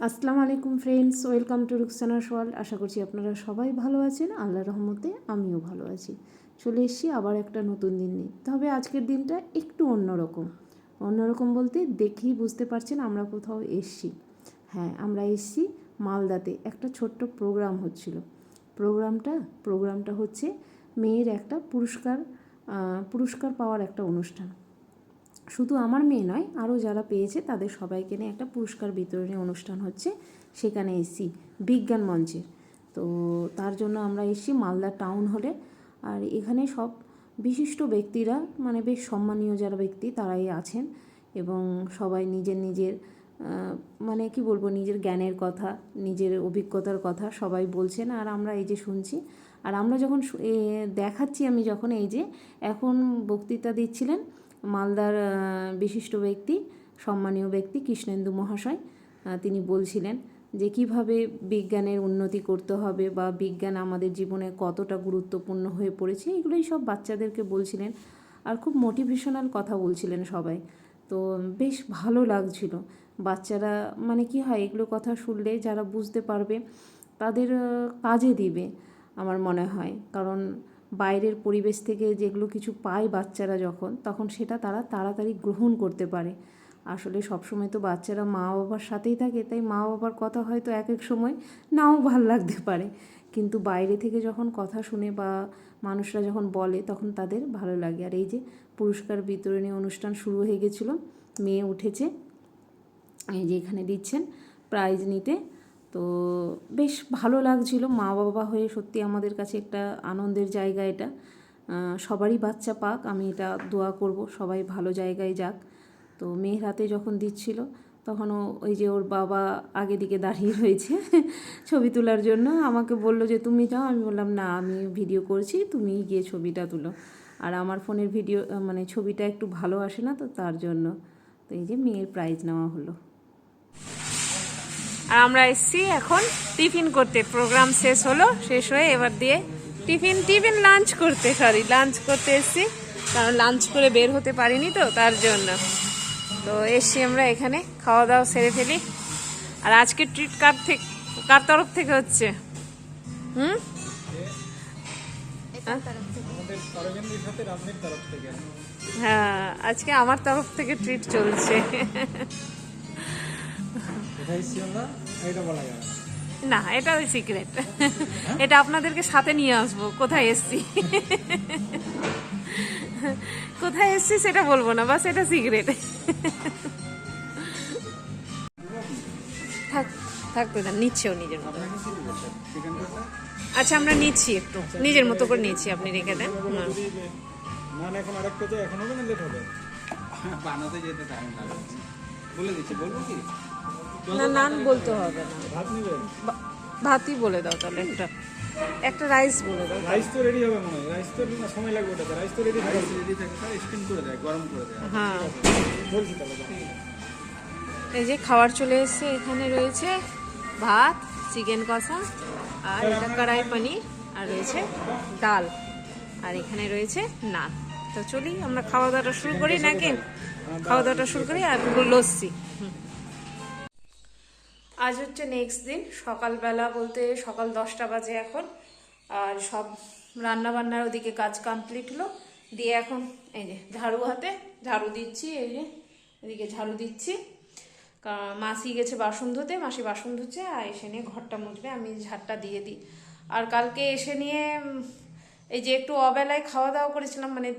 আসসালামু আলাইকুম friends, welcome to রুকসানাস world. আশা করছি আপনারা সবাই ভালো আছেন। আল্লাহর রহমতে আমিও ভালো আছি। চলে এসেছি আবার একটা নতুন দিন নিয়ে। তবে আজকের দিনটা একটু অন্যরকম বলতে দেখেই বুঝতে পারছেন আমরা কোথাও এসেছি। হ্যাঁ, আমরা এসেছি মালদাতে। একটা ছোট্ট প্রোগ্রাম হচ্ছিল। প্রোগ্রামটা হচ্ছে মেয়ের একটা পুরস্কার পাওয়ার একটা অনুষ্ঠান। শুধু আমার মেয়ে নয়, আরও যারা পেয়েছে তাদের সবাইকে নিয়ে একটা পুরস্কার বিতরণী অনুষ্ঠান হচ্ছে। সেখানে এসেছি বিজ্ঞান মঞ্চে। তো তার জন্য আমরা এসেছি মালদা টাউন হলে। আর এখানে সব বিশিষ্ট ব্যক্তিরা, মানে বেশ সম্মানীয় যারা ব্যক্তি তারাই আছেন, এবং সবাই নিজের মানে কি বলবো, নিজের জ্ঞানের কথা, নিজের অভিজ্ঞতার কথা সবাই বলছেন, আর আমরা এই যে শুনছি। আর আমরা যখন দেখাচ্ছি, আমি যখন এই যে এখন বক্তৃতা দিচ্ছিলেন মালদার বিশিষ্ট ব্যক্তি, সম্মানীয় ব্যক্তি কৃষ্ণেন্দু মহাশয়, তিনি বলছিলেন যে কীভাবে বিজ্ঞানের উন্নতি করতে হবে বা বিজ্ঞান আমাদের জীবনে কতটা গুরুত্বপূর্ণ হয়ে পড়েছে, এগুলোই সব বাচ্চাদেরকে বলছিলেন। আর খুব মোটিভেশনাল কথা বলছিলেন সবাই। তো বেশ ভালো লাগছিল। বাচ্চারা মানে কি হয়, এগুলো কথা শুনলে যারা বুঝতে পারবে তাদের কাজে দিবে আমার মনে হয়। কারণ বাইরের পরিবেশ থেকে যেগুলো কিছু পায় বাচ্চারা তখন সেটা তারা তাড়াতাড়ি গ্রহণ করতে পারে। আসলে সবসময় তো বাচ্চারা মা বাবার সাথেই থাকে, তাই মা বাবার কথা হয়তো এক এক সময় নাও ভাল লাগতে পারে, কিন্তু বাইরে থেকে যখন কথা শুনে বা মানুষরা যখন বলে তখন তাদের ভালো লাগে। আর এই যে পুরস্কার বিতরণী অনুষ্ঠান শুরু হয়ে গেছিলো, মেয়ে উঠেছে, এই যে এখানে দিচ্ছেন প্রাইজ নিতে। তো বেশ ভালো লাগছিল। মা বাবা হয়ে সত্যি আমাদের কাছে একটা আনন্দের জায়গা এটা। সবারই বাচ্চা পাক, আমি এটা দোয়া করব সবাই ভালো জায়গায় যাক। তো মেয়ের হাতে যখন দিচ্ছিল তখনও ওই যে ওর বাবা আগে দিকে দাঁড়িয়ে রয়েছে ছবি তোলার জন্য। আমাকে বলল যে তুমি যাও, আমি বললাম না, আমি ভিডিও করছি, তুমি গিয়ে ছবিটা তুলো। আর আমার ফোনের ভিডিও মানে ছবিটা একটু ভালো আসে না, তো তার জন্য। তো এই যে মেয়ের প্রাইজ নেওয়া হলো। আর আমরা এসছি এখন টিফিন করতে। প্রোগ্রাম শেষ হয়ে এবার দিয়ে লাঞ্চ করতে এসছি, কারণ লাঞ্চ করে বের হতে পারিনি তো তার জন্য। তো এসছি আমরা এখানে, খাওয়া দাওয়া সেরে ফেলি। আর আজকে ট্রিট কার তরফ থেকে হচ্ছে? হ্যাঁ, আজকে আমার তরফ থেকে ট্রিট চলছে। না, এটা ওই সিক্রেট। এটা আপনাদেরকে সাথে নিয়ে আসবো। কোথায় এসছি সেটা বলবো না, বাস এটা সিক্রেট। থাকতে দেন, নিচ্ছেও নিজের মতো। আচ্ছা, আমরা নিচ্ছি একটু নিজের মতো করে নিচ্ছি, আপনি রেখে দেন। না, নান বলতে হবে না, ভাতই বলে দাও তাহলে। একটা রাইস বলে দাও। রাইস তো রেডি হবে মনে হয়, রাইস তো সময় লাগবে ওটাতে। রাইস তো রেডি থাকে, স্যার স্টিম করে দেয়, গরম করে দেয়। হ্যাঁ, বলছি তাহলে। এই যে খাবার চলে এসেছে। এখানে রয়েছে ভাত, চিকেন কষা, আর এটা কড়াই পনির, আর রয়েছে ডাল, আর এখানে রয়েছে নান। তো চলি আমরা খাওয়া দাওয়াটা শুরু করি নাকি? খাওয়া দাওয়াটা শুরু করি। আর লস্যি। আজ হচ্ছে নেক্সট দিন, সকালবেলা বলতে সকাল 10টা বাজে এখন। আর সব রান্না বান্নার ওদিকে কাজ কমপ্লিট হলো, দিয়ে এখন এই যে হাতে ঝাড়ু দিচ্ছি। এই যে এদিকে ঝাড়ু দিচ্ছি, কারণ মাসি গেছে বাসন ধুতে, মাসি বাসন ধুচ্ছে, আর এসে নিয়ে ঘরটা মুছবে, আমি ঝাড়টা দিয়ে দিই। আর কালকে এসে নিয়ে এই যে একটু অবেলায় খাওয়া দাওয়া করেছিলাম, মানে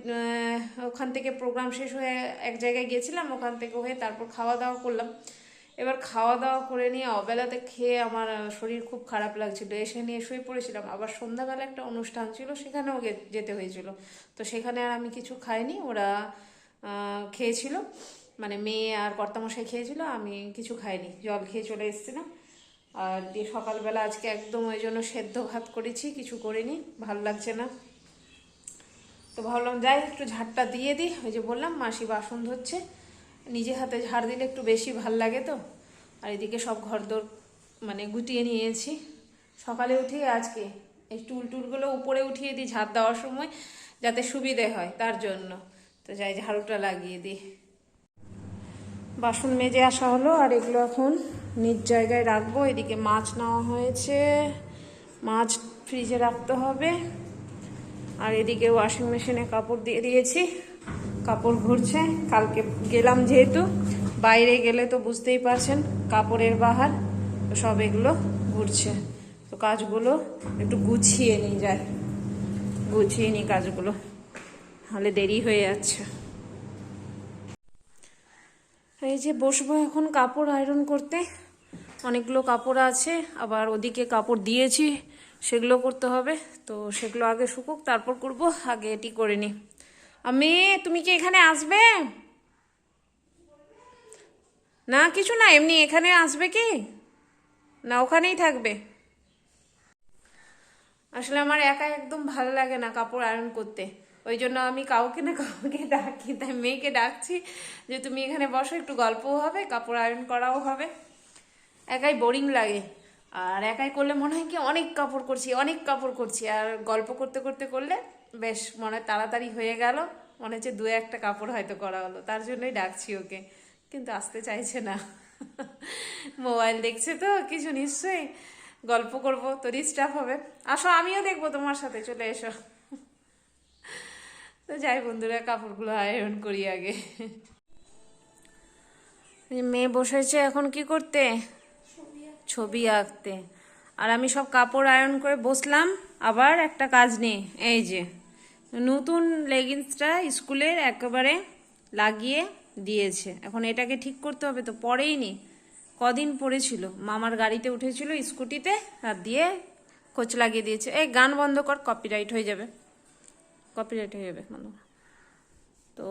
ওখান থেকে প্রোগ্রাম শেষ হয়ে এক জায়গায় গিয়েছিলাম, ওখান থেকে হয়ে তারপর খাওয়া দাওয়া করলাম। এবার খাওয়া দাওয়া করে নিয়ে অবেলাতে খেয়ে আমার শরীর খুব খারাপ লাগছিল, এসে নিয়ে শুয়ে পড়েছিলাম। আবার সন্ধ্যাবেলা একটা অনুষ্ঠান ছিল, সেখানেও যেতে হয়েছিল। তো সেখানে আর আমি কিছু খাইনি, ওরা খেয়েছিল, মানে মেয়ে আর কর্তামশাই খেয়েছিল, আমি কিছু খাইনি, জল খেয়ে চলে এসেছিলাম। আর দিয়ে সকালবেলা আজকে একদম ওই জন্য সেদ্ধ ভাত করেছি, কিছু করিনি, ভাল লাগছে না। তো ভাবলাম যাই একটু ঝাড়টা দিয়ে দিই। ওই যে বললাম মাসি বাসন ধুচ্ছে, নিজে হাতে ঝাড় দিলে একটু বেশি ভাল লাগে তো। আর এদিকে সব ঘরদোর মানে গুটিয়ে নিয়েছি। সকালে উঠে আজকে এই টুলগুলো উপরে উঠিয়ে দিই ঝাড় দেওয়ার সময়, যাতে সুবিধে হয় তার জন্য। তো যাই ঝাড়ুটা লাগিয়ে দিই। বাসন মেজে আসা হলো, আর এগুলো এখন নিজ জায়গায় রাখবো। এদিকে মাছ নেওয়া হয়েছে, মাছ ফ্রিজে রাখতে হবে। আর এদিকে ওয়াশিং মেশিনে কাপড় দিয়ে দিয়েছি, কাপড় ঘুরছে। কালকে গেলাম যেহেতু, বাইরে গেলে তো বুঝতেই পারছেন কাপড়ের বাহার, তো সব এগুলো ঘুরছে। তো কাজগুলো একটু গুছিয়ে নিয়ে যায়, গুছিয়ে নিই কাজগুলো, তাহলে দেরি হয়ে যাচ্ছে। এই যে বসবো এখন কাপড় আয়রন করতে, অনেকগুলো কাপড় আছে, আবার ওদিকে কাপড় দিয়েছি সেগুলো করতে হবে। তো সেগুলো আগে শুকুক, তারপর করব। আগে এটি করে নি। আমি, তুমি কি এখানে আসবে? না কিছু না, এমনি এখানে আসবে কি না ওখানেই থাকবে? আসলে আমার একা একদম ভালো লাগে না কাপড় আয়রন করতে, ওই জন্য আমি কাউকে না কাউকে ডাকি। তাই মেয়েকে ডাকছি যে তুমি এখানে বসো, একটু গল্পও হবে, কাপড় আয়রন করাও হবে। একাই বোরিং লাগে, আর একাই করলে মনে হয় কি অনেক কাপড় করছি, অনেক কাপড় করছি। আর গল্প করতে করতে করলে বেশ মনে হয় তাড়াতাড়ি হয়ে গেল, মনে হচ্ছে দু একটা কাপড় হয়তো করা হলো। তার জন্যই ডাকছি ওকে, কিন্তু আসতে চাইছে না। মোবাইল দেখছে তো কিছু, নিশ্চয়ই গল্প করব তো ডিস্টার্ব হবে। আসো আমিও দেখবো তোমার সাথে, চলে এসো। তো যাই বন্ধুরা, কাপড়গুলো আয়রন করি আগে। মেয়ে বসেছে এখন কি করতে? ছবি আঁকতে। আর আমি সব কাপড় আয়রন করে বসলাম আবার একটা কাজ নিয়ে। এই যে নতুন লেগিংসটা স্কুলের একেবারে লাগিয়ে দিয়েছে, এখন এটাকে ঠিক করতে হবে। তো পরেই নি, কদিন পরেছিল, মামার গাড়িতে উঠেছিল স্কুটিতে, আর দিয়ে খোঁচ লাগিয়ে দিয়েছে। এই গান বন্ধ কর, কপিরাইট হয়ে যাবে, কপিরাইট হয়ে যাবে বন্ধ কর। তো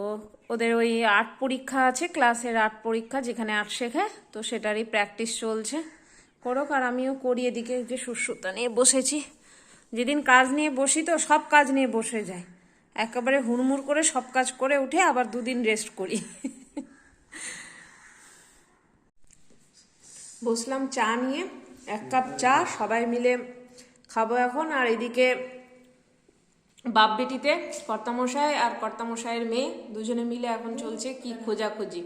ওদের ওই আর্ট পরীক্ষা আছে, ক্লাসের আর্ট পরীক্ষা, যেখানে আর্ট শেখায়, তো সেটারই প্র্যাকটিস চলছে। করুক, আর আমিও করি। এদিকে যে সুতা নিয়ে বসেছি, যেদিন কাজ নিয়ে বসি তো সব কাজ নিয়ে বসে যায়, একেবারে হুড়মুড় করে সব কাজ করে উঠে আবার দুদিন রেস্ট করি। বসলাম চা নিয়ে, 1 কাপ চা সবাই মিলে খাবো এখন। আর এদিকে বাপ বেটিতে কর্তামশাই আর কর্তামশাইয়ের মেয়ে দুজনে মিলে এখন চলছে কি খোঁজাখুঁজি।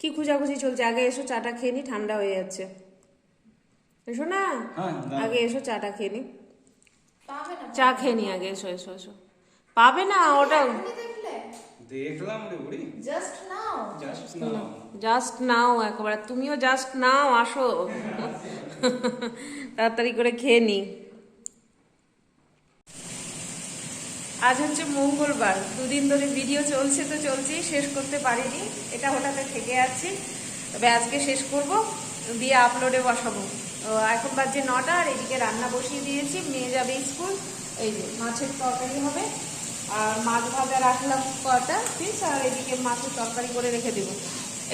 কি খোঁজাখুঁজি চলছে। আগে এসো চাটা খেয়ে নি, ঠান্ডা হয়ে যাচ্ছে। এসো না, আগে এসো চাটা খেয়ে নি, চা খেয়ে নি আগে, এসো এসো এসো। পাবে না ওটা, দেখলাম রে বুড়ি, জাস্ট নাও জাস্ট নাও একেবারে, তুমিও জাস্ট নাও, আসো তাড়াতাড়ি করে খেয়ে নি। আজ হচ্ছে মঙ্গলবার, দুদিন ধরে ভিডিও চলছে তো চলছেই, শেষ করতে পারিনি, এটা হঠাৎ থেকে যাচ্ছি। তবে আজকে শেষ করব, দিয়ে আপলোডে বসাবো। এখন বাজে 9টা, আর এদিকে রান্না বসিয়ে দিয়েছি, মেয়ে যাবে স্কুল। এই যে মাছের তরকারি হবে, আর মাছ ভাজা রাখলাম কটা পিস, আর এদিকে মাছের তরকারি করে রেখে দেবো।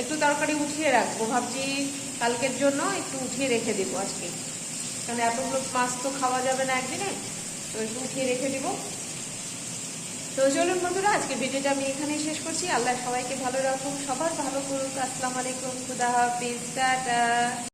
একটু তরকারি উঠিয়ে রাখবো, ভাবছি কালকের জন্য একটু উঠিয়ে রেখে দেবো আজকে, কারণ এতগুলো মাছ তো খাওয়া যাবে না একদিনে, তো একটু উঠিয়ে রেখে দেবো। তো চলুন বন্ধুরা, আজকে ভিডিওটা আমি এখানেই শেষ করছি। আল্লাহ সবাইকে ভালো রাখুন, সবার ভালো করুক। আসসালামু আলাইকুম, খুদা হাফিজ, টাটা।